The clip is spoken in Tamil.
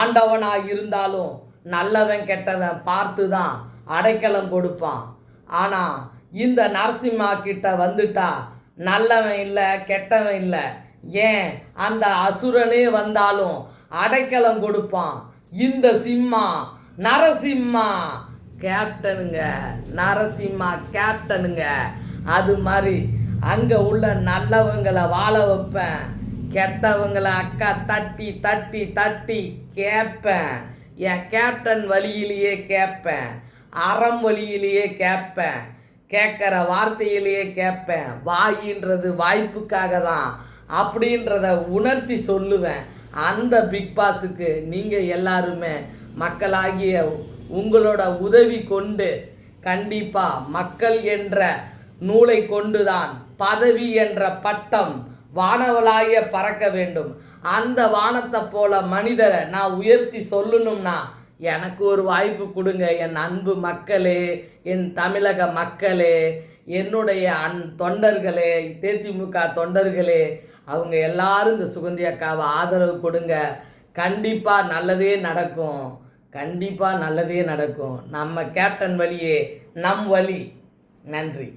ஆண்டவனாக இருந்தாலும் நல்லவன் கெட்டவன் பார்த்து தான் அடைக்கலம் கொடுப்பான். ஆனால் இந்த நரசிம்மா கிட்ட வந்துட்டா நல்லவன் இல்லை கெட்டவன் இல்லை, ஏன் அந்த அசுரனே வந்தாலும் அடைக்கலம் கொடுப்பான். இந்த சிம்மா நரசிம்மா கேப்டனுங்க, நரசிம்மா கேப்டனுங்க. அது மாதிரி அங்கே உள்ள நல்லவங்களை வாழ வைப்பேன், கெட்டவங்களை அக்கா தட்டி தட்டி தட்டி கேட்பேன். என் கேப்டன் வழியிலேயே கேட்பேன், அறம் வழியிலேயே கேட்பேன், கேட்குற வார்த்தையிலேயே கேட்பேன். வாயின்றது வாய்ப்புக்காக தான் அப்படின்றத உணர்த்தி சொல்லுவேன். அந்த பிக் பாஸுக்கு நீங்கள் எல்லாருமே மக்களாகிய உங்களோட உதவி கொண்டு கண்டிப்பாக மக்கள் என்ற நூலை கொண்டுதான் பதவி என்ற பட்டம் வானவளாய பறக்க வேண்டும். அந்த வானத்தை போல மனிதரை நான் உயர்த்தி சொல்லணும்னா எனக்கு ஒரு வாய்ப்பு கொடுங்க. என் அன்பு மக்களே, என் தமிழக மக்களே, என்னுடைய தொண்டர்களே, தேதிமுக தொண்டர்களே, அவங்க எல்லாரும் இந்த சுகந்தி அக்காவை ஆதரவு கொடுங்க. கண்டிப்பாக நல்லதே நடக்கும், கண்டிப்பாக நல்லதே நடக்கும். நம்ம கேப்டன் வழியே நம் வழி. நன்றி.